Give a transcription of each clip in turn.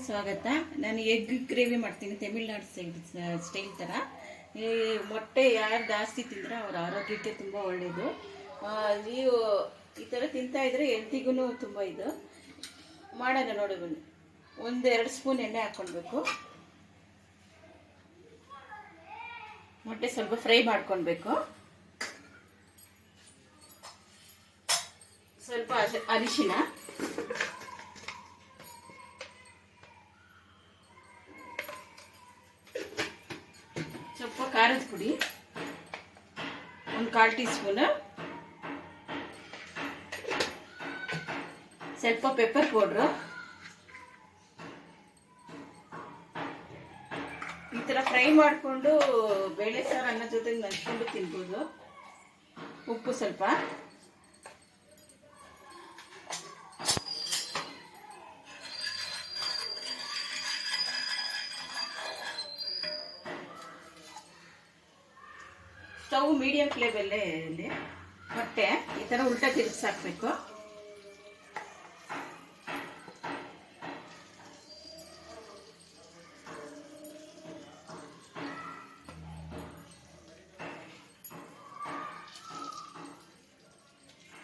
ಸ್ವಾಗತ. ನಾನು egg gravy ಮಾಡ್ತೀನಿ ತಮಿಳ್ನಾಡು ಸ್ಟೈಲ್ ಥರ. ಈ ಮೊಟ್ಟೆ ಯಾರು ಜಾಸ್ತಿ ತಿಂದರೆ ಅವ್ರ ಆರೋಗ್ಯಕ್ಕೆ ತುಂಬ ಒಳ್ಳೆಯದು. ನೀವು ಈ ಥರ ತಿಂತಾಯಿದ್ರೆ ಹೆಲ್ತಿಗೂ ತುಂಬ ಇದು. ಮಾಡೋಣ ನೋಡಿ ಬನ್ನಿ. 1-2 ಸ್ಪೂನ್ ಎಣ್ಣೆ ಹಾಕ್ಕೊಳ್ಬೇಕು. ಮೊಟ್ಟೆ ಸ್ವಲ್ಪ ಫ್ರೈ ಮಾಡ್ಕೊಳ್ಬೇಕು. ಸ್ವಲ್ಪ ಅರಿಶಿನ, ಸ್ವಲ್ಪ ಖಾರದ ಪುಡಿ, 1/4 ಟೀ ಸ್ಪೂನ್, ಸ್ವಲ್ಪ ಪೆಪ್ಪರ್ ಪೌಡ್ರು. ಈ ಥರ ಫ್ರೈ ಮಾಡಿಕೊಂಡು ಬೇಳೆ ಸಾರು ಅನ್ನ ಜೊತೆಗೆ ನೆಂಚ್ಕೊಂಡು ತಿನ್ಬೋದು. ಉಪ್ಪು ಸ್ವಲ್ಪ, ಸ್ಟವ್ ಮೀಡಿಯಂ ಫ್ಲೇಮಲ್ಲೇ ಮೊಟ್ಟೆ ಈ ಥರ ಉಲ್ಟಾ ತಿರುಗಿಸಿ ಹಾಕಬೇಕು.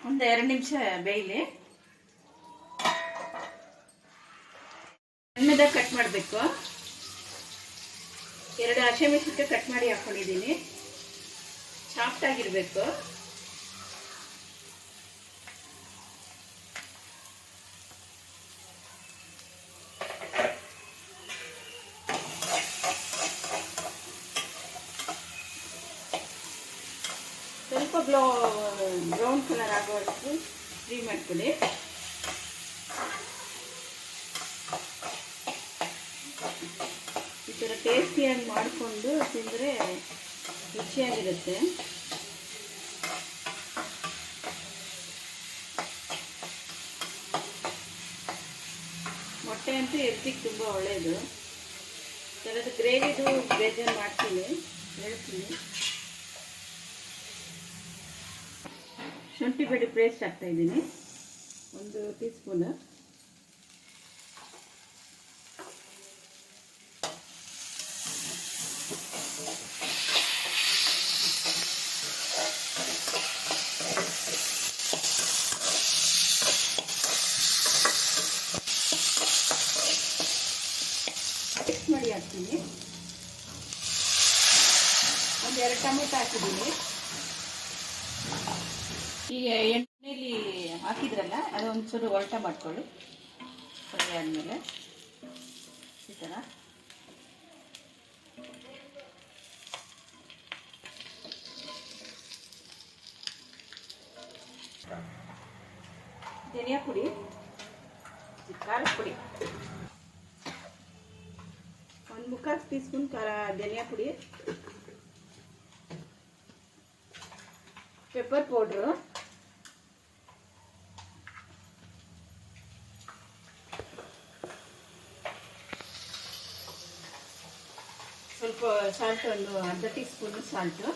ಒಂದು 2 ನಿಮಿಷ ಬೇಯಲಿ. ಸಣ್ಣದಾಗಿ ಕಟ್ ಮಾಡಬೇಕು. 2 ಹಸಿಮೆಣಸಿನಕಾಯಿ ಕಟ್ ಮಾಡಿ ಹಾಕ್ಕೊಂಡಿದ್ದೀನಿ. ಸಾಫ್ಟ್ ಆಗಿರಬೇಕು. ಸ್ವಲ್ಪ ಬ್ರೌನ್ ಕಲರ್ ಆಗೋವಷ್ಟು ಫ್ರೈ ಮಾಡ್ಕೊಳ್ಳಿ. ಈ ಥರ ಟೇಸ್ಟಿಯಾಗಿ ಮಾಡಿಕೊಂಡು ತಿಂದರೆ ರುಚಿಯಾಗಿರುತ್ತೆ. ಮೊಟ್ಟೆ ಅಂತೂ ಹೆಲ್ತಿಗೆ ತುಂಬ ಒಳ್ಳೆಯದು. ಥರದ ಗ್ರೇವಿದು ಬೇಜಾರು ಮಾಡ್ತೀನಿ, ಹೇಳ್ತೀನಿ. ಶುಂಠಿ ಬೆಳ್ಳುಳ್ಳಿ ಪೇಸ್ಟ್ ಹಾಕ್ತಾಯಿದ್ದೀನಿ, 1 ಟೀ ಸ್ಪೂನ್. ಮಿಕ್ಸ್ ಮಾಡಿ ಹಾಕ್ತೀನಿ. 1-2 ಟೊಮೆಟೊ ಹಾಕಿದ್ದೀನಿ. ಈಗ ಎಣ್ಣೆಲಿ ಹಾಕಿದ್ರಲ್ಲ ಅದು ಒಂಚೂರು ಒರಟ ಮಾಡ್ಕೊಳ್ಳಿ. ಫ್ರೈ ಆದಮೇಲೆ ಈ ಥರ ಧನಿಯಾ ಪುಡಿ, ಖಾರದ ಪುಡಿ, 1/4 ಟೀ ಸ್ಪೂನ್ ಧನಿಯಾ ಪುಡಿ, ಪೆಪ್ಪರ್ ಪೌಡ್ರು, ಸ್ವಲ್ಪ salt, 1/2 tea spoon salt,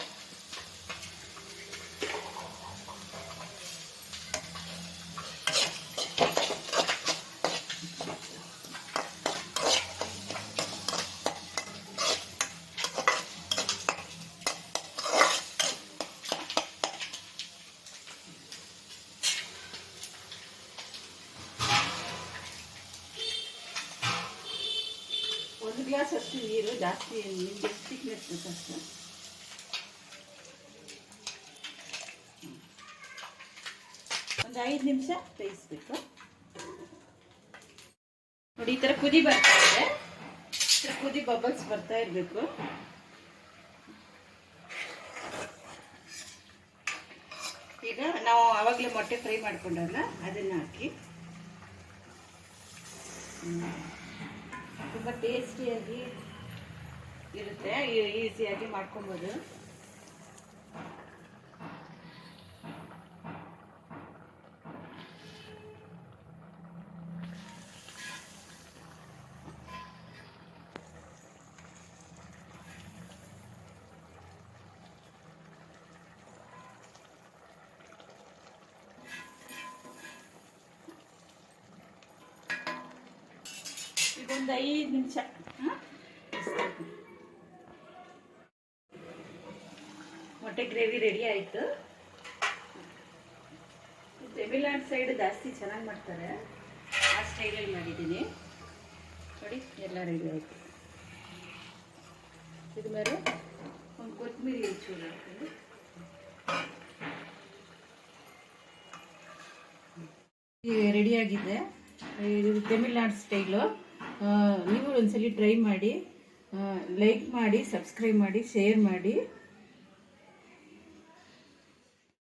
glass ಅಷ್ಟು ನೀರು, ಜಾಸ್ತಿ ನಿಮಗೆ ಎಷ್ಟು ತಿಕ್ನೆಸ್ ಬೇಕಷ್ಟು. ಒಂದು 5 ನಿಮಿಷ ಬೇಯಿಸ್ಬೇಕು. ನೋಡಿ ಈ ಥರ ಕುದಿ ಬರ್ತಾ ಇದೆ. ಈ ಥರ ಕುದಿ ಬಬಲ್ಸ್ ಬರ್ತಾ ಇರಬೇಕು. ಈಗ ನಾವು ಆವಾಗಲೇ ಮೊಟ್ಟೆ ಫ್ರೈ ಮಾಡ್ಕೊಂಡಲ್ಲ ಅದನ್ನು ಹಾಕಿ ತುಂಬ ಟೇಸ್ಟಿಯಾಗಿ ಇರುತ್ತೆ. ಈಸಿಯಾಗಿ ಮಾಡ್ಕೊಬೋದು. ಒಂದು 5 ನಿಮಿಷ. ಮೊಟ್ಟೆ ಗ್ರೇವಿ ರೆಡಿ ಆಯಿತು. ತಮಿಳ್ನಾಡು ಸೈಡ್ ಜಾಸ್ತಿ ಚೆನ್ನಾಗಿ ಮಾಡ್ತಾರೆ, ಆ ಸ್ಟೈಲಲ್ಲಿ ಮಾಡಿದ್ದೀನಿ ನೋಡಿ. ಎಲ್ಲ ರೆಡಿ ಆಯಿತು. ಇದು ಮೇಲೆ ಒಂದು ಕೊತ್ತಂಬರಿ ಚೂರು ಹಾಕ್ತೀನಿ. ಈಗ ರೆಡಿಯಾಗಿದೆ. ಇದು ತಮಿಳ್ನಾಡು ಸ್ಟೈಲು. ನೀವು ಒಂದ್ಸಲಿ ಟ್ರೈ ಮಾಡಿ, ಲೈಕ್ ಮಾಡಿ, ಸಬ್ಸ್ಕ್ರೈಬ್ ಮಾಡಿ, ಶೇರ್ ಮಾಡಿ.